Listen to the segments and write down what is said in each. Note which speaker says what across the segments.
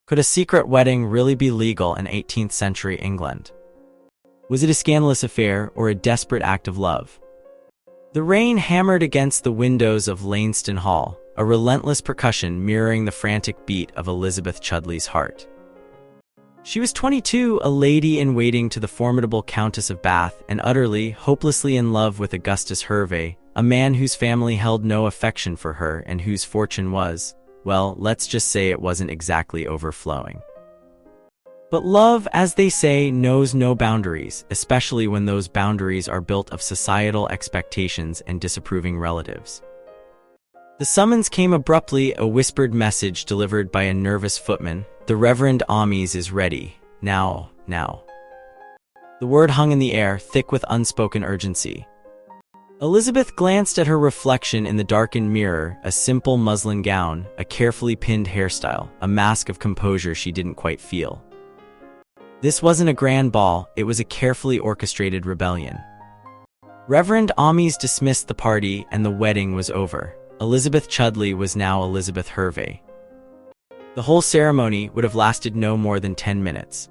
Speaker 1: Could a secret wedding really be legal in 18th century England? Was it a scandalous affair or a desperate act of love? The rain hammered against the windows of Lainston Hall, a relentless percussion mirroring the frantic beat of Elizabeth Chudleigh's heart. She was 22, a lady-in-waiting to the formidable Countess of Bath, and utterly, hopelessly in love with Augustus Hervey, a man whose family held no affection for her and whose fortune was, well, let's just say it wasn't exactly overflowing. But love, as they say, knows no boundaries, especially when those boundaries are built of societal expectations and disapproving relatives. The summons came abruptly, a whispered message delivered by a nervous footman. The Reverend Amies is ready. Now. The word hung in the air, thick with unspoken urgency. Elizabeth glanced at her reflection in the darkened mirror, a simple muslin gown, a carefully pinned hairstyle, a mask of composure she didn't quite feel. This wasn't a grand ball, it was a carefully orchestrated rebellion. Reverend Amies dismissed the party and the wedding was over. Elizabeth Chudleigh was now Elizabeth Hervey. The whole ceremony would have lasted no more than 10 minutes.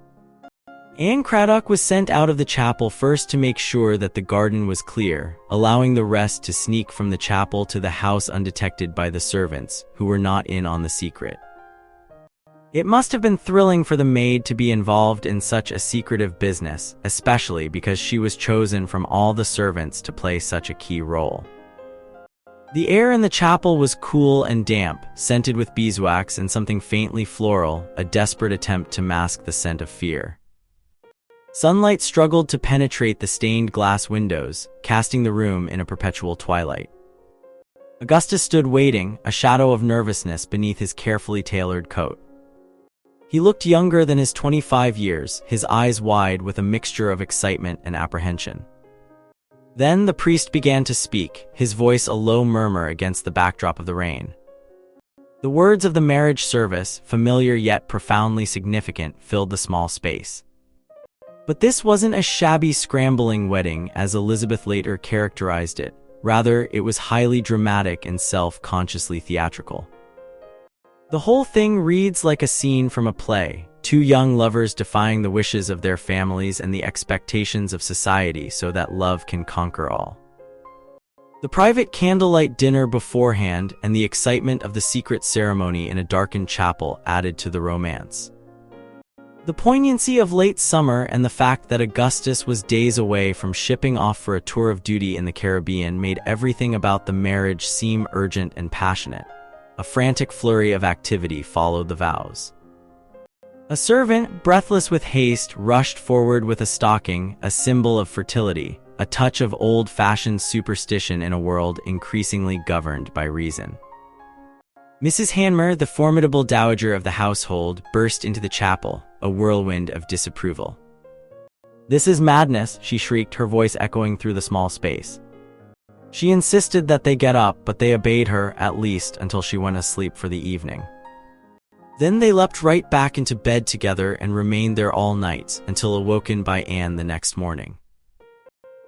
Speaker 1: Anne Craddock was sent out of the chapel first to make sure that the garden was clear, allowing the rest to sneak from the chapel to the house undetected by the servants, who were not in on the secret. It must have been thrilling for the maid to be involved in such a secretive business, especially because she was chosen from all the servants to play such a key role. The air in the chapel was cool and damp, scented with beeswax and something faintly floral, a desperate attempt to mask the scent of fear. Sunlight struggled to penetrate the stained glass windows, casting the room in a perpetual twilight. Augustus stood waiting, a shadow of nervousness beneath his carefully tailored coat. He looked younger than his 25 years, his eyes wide with a mixture of excitement and apprehension. Then the priest began to speak, his voice a low murmur against the backdrop of the rain. The words of the marriage service, familiar yet profoundly significant, filled the small space. But this wasn't a shabby scrambling wedding as Elizabeth later characterized it. Rather, it was highly dramatic and self-consciously theatrical. The whole thing reads like a scene from a play, two young lovers defying the wishes of their families and the expectations of society so that love can conquer all. The private candlelight dinner beforehand and the excitement of the secret ceremony in a darkened chapel added to the romance. The poignancy of late summer and the fact that Augustus was days away from shipping off for a tour of duty in the Caribbean made everything about the marriage seem urgent and passionate. A frantic flurry of activity followed the vows. A servant, breathless with haste, rushed forward with a stocking, a symbol of fertility, a touch of old-fashioned superstition in a world increasingly governed by reason. Mrs. Hanmer, the formidable dowager of the household, burst into the chapel, a whirlwind of disapproval. "This is madness," she shrieked, her voice echoing through the small space. She insisted that they get up, but they obeyed her, at least until she went asleep for the evening. Then they leapt right back into bed together and remained there all night, until awoken by Anne the next morning.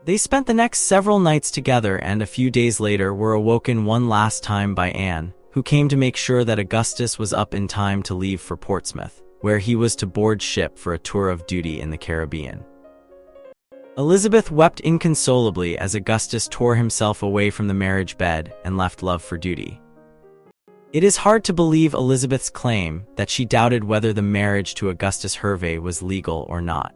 Speaker 1: They spent the next several nights together and a few days later were awoken one last time by Anne, who came to make sure that Augustus was up in time to leave for Portsmouth, where he was to board ship for a tour of duty in the Caribbean. Elizabeth wept inconsolably as Augustus tore himself away from the marriage bed and left love for duty. It is hard to believe Elizabeth's claim that she doubted whether the marriage to Augustus Hervey was legal or not.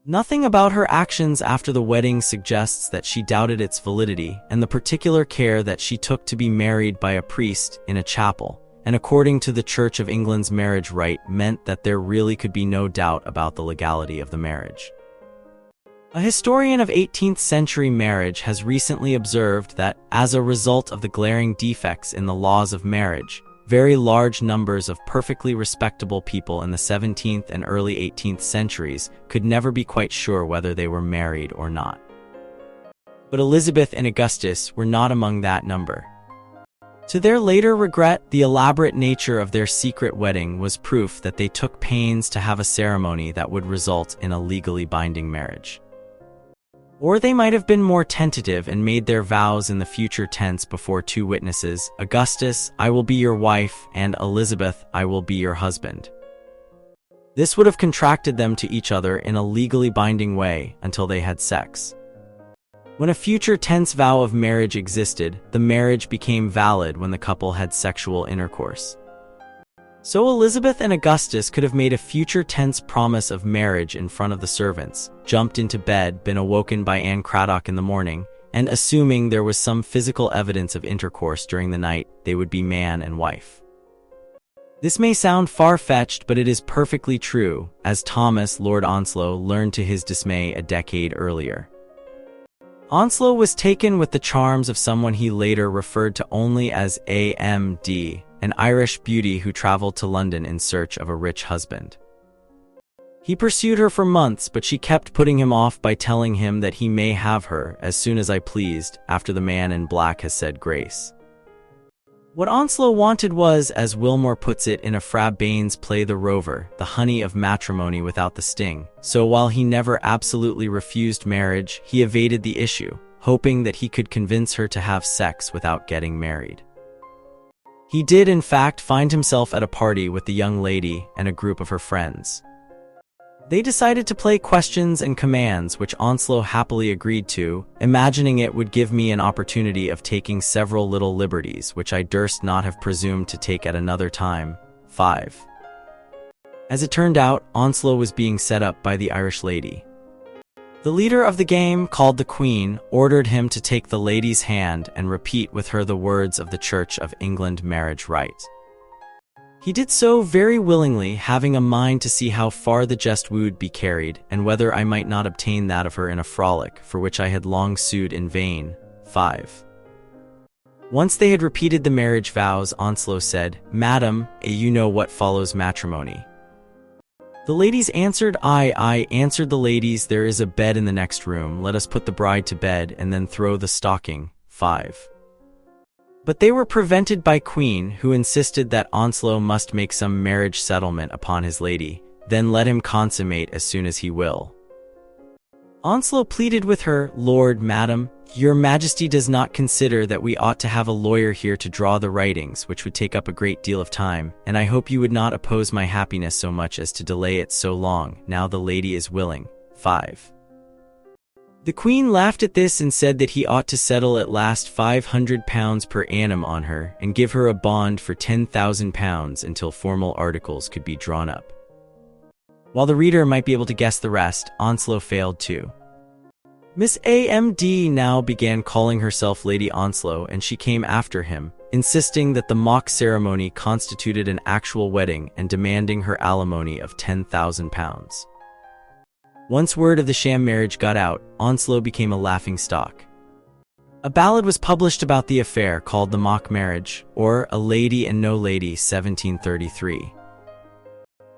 Speaker 1: Nothing about her actions after the wedding suggests that she doubted its validity, and the particular care that she took to be married by a priest in a chapel, and according to the Church of England's marriage rite, meant that there really could be no doubt about the legality of the marriage. A historian of 18th century marriage has recently observed that, as a result of the glaring defects in the laws of marriage, very large numbers of perfectly respectable people in the 17th and early 18th centuries could never be quite sure whether they were married or not. But Elizabeth and Augustus were not among that number. To their later regret, the elaborate nature of their secret wedding was proof that they took pains to have a ceremony that would result in a legally binding marriage. Or they might have been more tentative and made their vows in the future tense before two witnesses, Augustus, I will be your wife, and Elizabeth, I will be your husband. This would have contracted them to each other in a legally binding way until they had sex. When a future tense vow of marriage existed, the marriage became valid when the couple had sexual intercourse. So Elizabeth and Augustus could have made a future tense promise of marriage in front of the servants, jumped into bed, been awoken by Anne Craddock in the morning, and assuming there was some physical evidence of intercourse during the night, they would be man and wife. This may sound far-fetched, but it is perfectly true, as Thomas, Lord Onslow, learned to his dismay a decade earlier. Onslow was taken with the charms of someone he later referred to only as AMD, an Irish beauty who traveled to London in search of a rich husband. He pursued her for months, but she kept putting him off by telling him that he may have her as soon as I pleased, after the man in black has said grace. What Onslow wanted was, as Wilmore puts it in a Fra Baines play The Rover, the honey of matrimony without the sting. So while he never absolutely refused marriage, he evaded the issue, hoping that he could convince her to have sex without getting married. He did in fact find himself at a party with the young lady and a group of her friends. They decided to play questions and commands, which Onslow happily agreed to, imagining it would give me an opportunity of taking several little liberties which I durst not have presumed to take at another time. 5. As it turned out, Onslow was being set up by the Irish lady. The leader of the game, called the Queen, ordered him to take the lady's hand and repeat with her the words of the Church of England marriage rite. He did so very willingly, having a mind to see how far the jest would be carried, and whether I might not obtain that of her in a frolic, for which I had long sued in vain. 5. Once they had repeated the marriage vows, Onslow said, Madam, you know what follows matrimony. The ladies answered, I answered the ladies, there is a bed in the next room, let us put the bride to bed, and then throw the stocking. 5. But they were prevented by Queen, who insisted that Onslow must make some marriage settlement upon his lady, then let him consummate as soon as he will. Onslow pleaded with her, Lord, Madam, your Majesty does not consider that we ought to have a lawyer here to draw the writings, which would take up a great deal of time, and I hope you would not oppose my happiness so much as to delay it so long, now the lady is willing. 5. The Queen laughed at this and said that he ought to settle at last £500 per annum on her, and give her a bond for £10,000 until formal articles could be drawn up. While the reader might be able to guess the rest, Onslow failed too. Miss AMD now began calling herself Lady Onslow, and she came after him, insisting that the mock ceremony constituted an actual wedding and demanding her alimony of £10,000. Once word of the sham marriage got out, Onslow became a laughingstock. A ballad was published about the affair called The Mock Marriage, or A Lady and No Lady, 1733.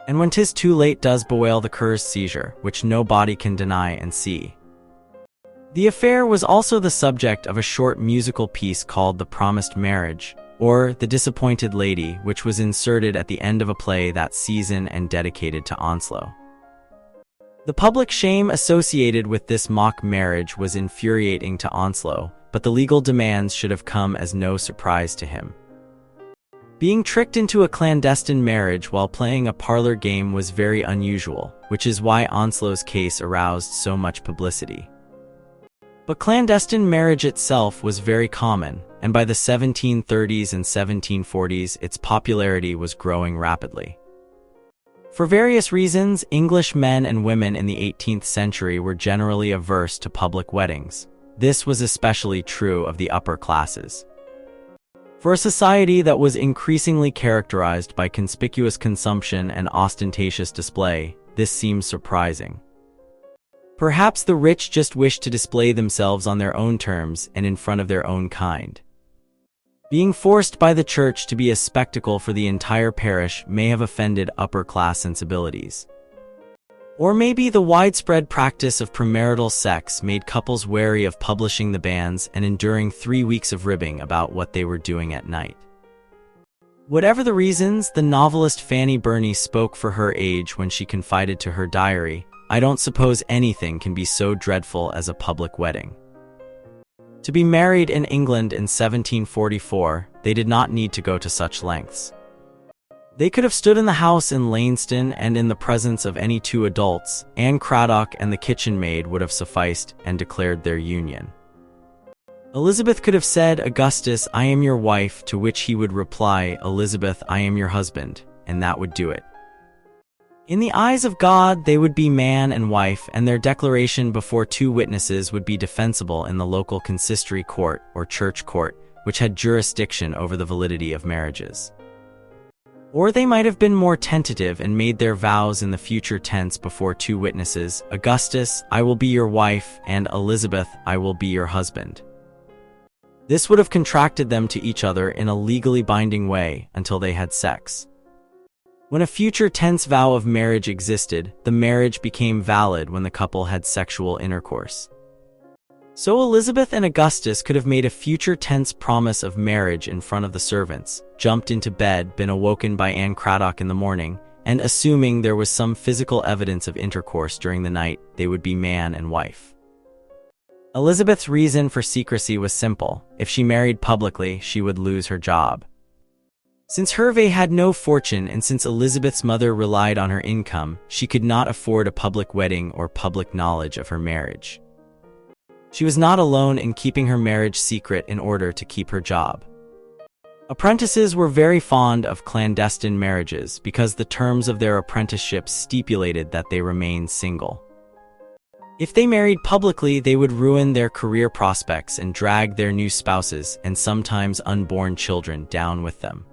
Speaker 1: And when 'tis too late does bewail the cur's seizure, which no body can deny and see. The affair was also the subject of a short musical piece called The Promised Marriage, or The Disappointed Lady, which was inserted at the end of a play that season and dedicated to Onslow. The public shame associated with this mock marriage was infuriating to Onslow, but the legal demands should have come as no surprise to him. Being tricked into a clandestine marriage while playing a parlor game was very unusual, which is why Onslow's case aroused so much publicity. But clandestine marriage itself was very common, and by the 1730s and 1740s its popularity was growing rapidly. For various reasons, English men and women in the 18th century were generally averse to public weddings. This was especially true of the upper classes. For a society that was increasingly characterized by conspicuous consumption and ostentatious display, this seems surprising. Perhaps the rich just wished to display themselves on their own terms and in front of their own kind. Being forced by the church to be a spectacle for the entire parish may have offended upper-class sensibilities. Or maybe the widespread practice of premarital sex made couples wary of publishing the banns and enduring 3 weeks of ribbing about what they were doing at night. Whatever the reasons, the novelist Fanny Burney spoke for her age when she confided to her diary, I don't suppose anything can be so dreadful as a public wedding. To be married in England in 1744, they did not need to go to such lengths. They could have stood in the house in Lainston, and in the presence of any two adults, Anne Craddock and the kitchen maid would have sufficed and declared their union. Elizabeth could have said, "Augustus, I am your wife," to which he would reply, "Elizabeth, I am your husband," and that would do it. In the eyes of God, they would be man and wife, and their declaration before two witnesses would be defensible in the local consistory court or church court, which had jurisdiction over the validity of marriages. Or they might have been more tentative and made their vows in the future tense before two witnesses, "Augustus, I will be your wife," and "Elizabeth, I will be your husband." This would have contracted them to each other in a legally binding way until they had sex. When a future tense vow of marriage existed, the marriage became valid when the couple had sexual intercourse. So Elizabeth and Augustus could have made a future tense promise of marriage in front of the servants, jumped into bed, been awoken by Anne Craddock in the morning, and assuming there was some physical evidence of intercourse during the night, they would be man and wife. Elizabeth's reason for secrecy was simple. If she married publicly, she would lose her job. Since Hervey had no fortune and since Elizabeth's mother relied on her income, she could not afford a public wedding or public knowledge of her marriage. She was not alone in keeping her marriage secret in order to keep her job. Apprentices were very fond of clandestine marriages because the terms of their apprenticeships stipulated that they remain single. If they married publicly, they would ruin their career prospects and drag their new spouses and sometimes unborn children down with them.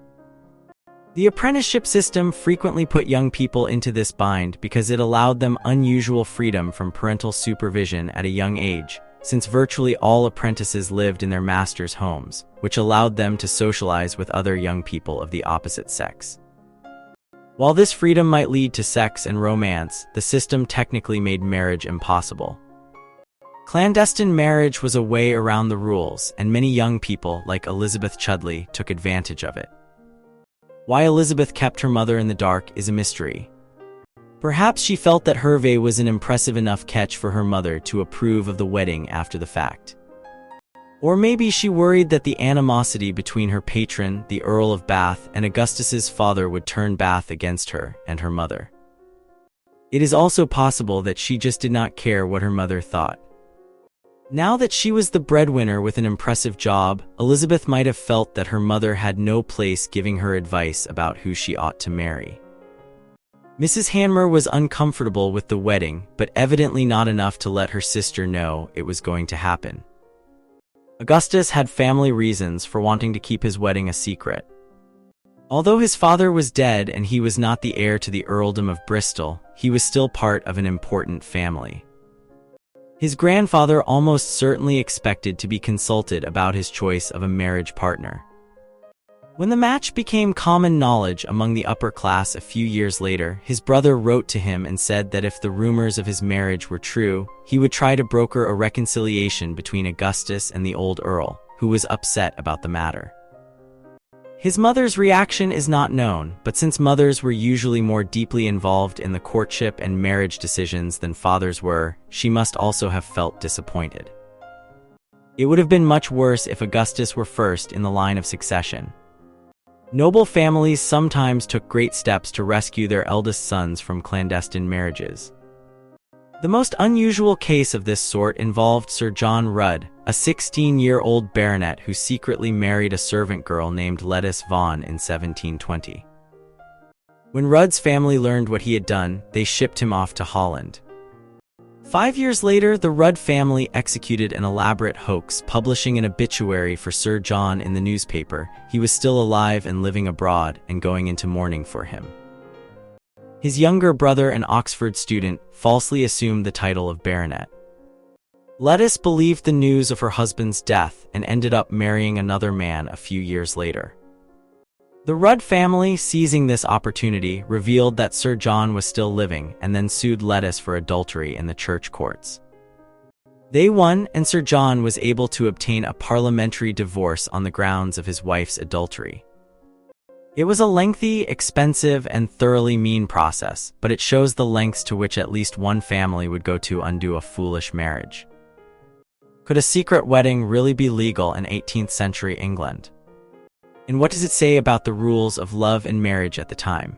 Speaker 1: The apprenticeship system frequently put young people into this bind because it allowed them unusual freedom from parental supervision at a young age, since virtually all apprentices lived in their masters' homes, which allowed them to socialize with other young people of the opposite sex. While this freedom might lead to sex and romance, the system technically made marriage impossible. Clandestine marriage was a way around the rules, and many young people, like Elizabeth Chudleigh, took advantage of it. Why Elizabeth kept her mother in the dark is a mystery. Perhaps she felt that Hervey was an impressive enough catch for her mother to approve of the wedding after the fact. Or maybe she worried that the animosity between her patron, the Earl of Bath, and Augustus's father would turn Bath against her and her mother. It is also possible that she just did not care what her mother thought. Now that she was the breadwinner with an impressive job, Elizabeth might have felt that her mother had no place giving her advice about who she ought to marry. Mrs. Hanmer was uncomfortable with the wedding, but evidently not enough to let her sister know it was going to happen. Augustus had family reasons for wanting to keep his wedding a secret. Although his father was dead and he was not the heir to the earldom of Bristol, he was still part of an important family. His grandfather almost certainly expected to be consulted about his choice of a marriage partner. When the match became common knowledge among the upper class a few years later, his brother wrote to him and said that if the rumors of his marriage were true, he would try to broker a reconciliation between Augustus and the old earl, who was upset about the matter. His mother's reaction is not known, but since mothers were usually more deeply involved in the courtship and marriage decisions than fathers were, she must also have felt disappointed. It would have been much worse if Augustus were first in the line of succession. Noble families sometimes took great steps to rescue their eldest sons from clandestine marriages. The most unusual case of this sort involved Sir John Rudd, a 16-year-old baronet who secretly married a servant girl named Lettice Vaughan in 1720. When Rudd's family learned what he had done, they shipped him off to Holland. 5 years later, the Rudd family executed an elaborate hoax, publishing an obituary for Sir John in the newspaper. He was still alive and living abroad, and going into mourning for him. His younger brother, an Oxford student, falsely assumed the title of baronet. Lettice believed the news of her husband's death and ended up marrying another man a few years later. The Rudd family, seizing this opportunity, revealed that Sir John was still living and then sued Lettice for adultery in the church courts. They won, and Sir John was able to obtain a parliamentary divorce on the grounds of his wife's adultery. It was a lengthy, expensive, and thoroughly mean process, but it shows the lengths to which at least one family would go to undo a foolish marriage. Could a secret wedding really be legal in 18th century England? And what does it say about the rules of love and marriage at the time?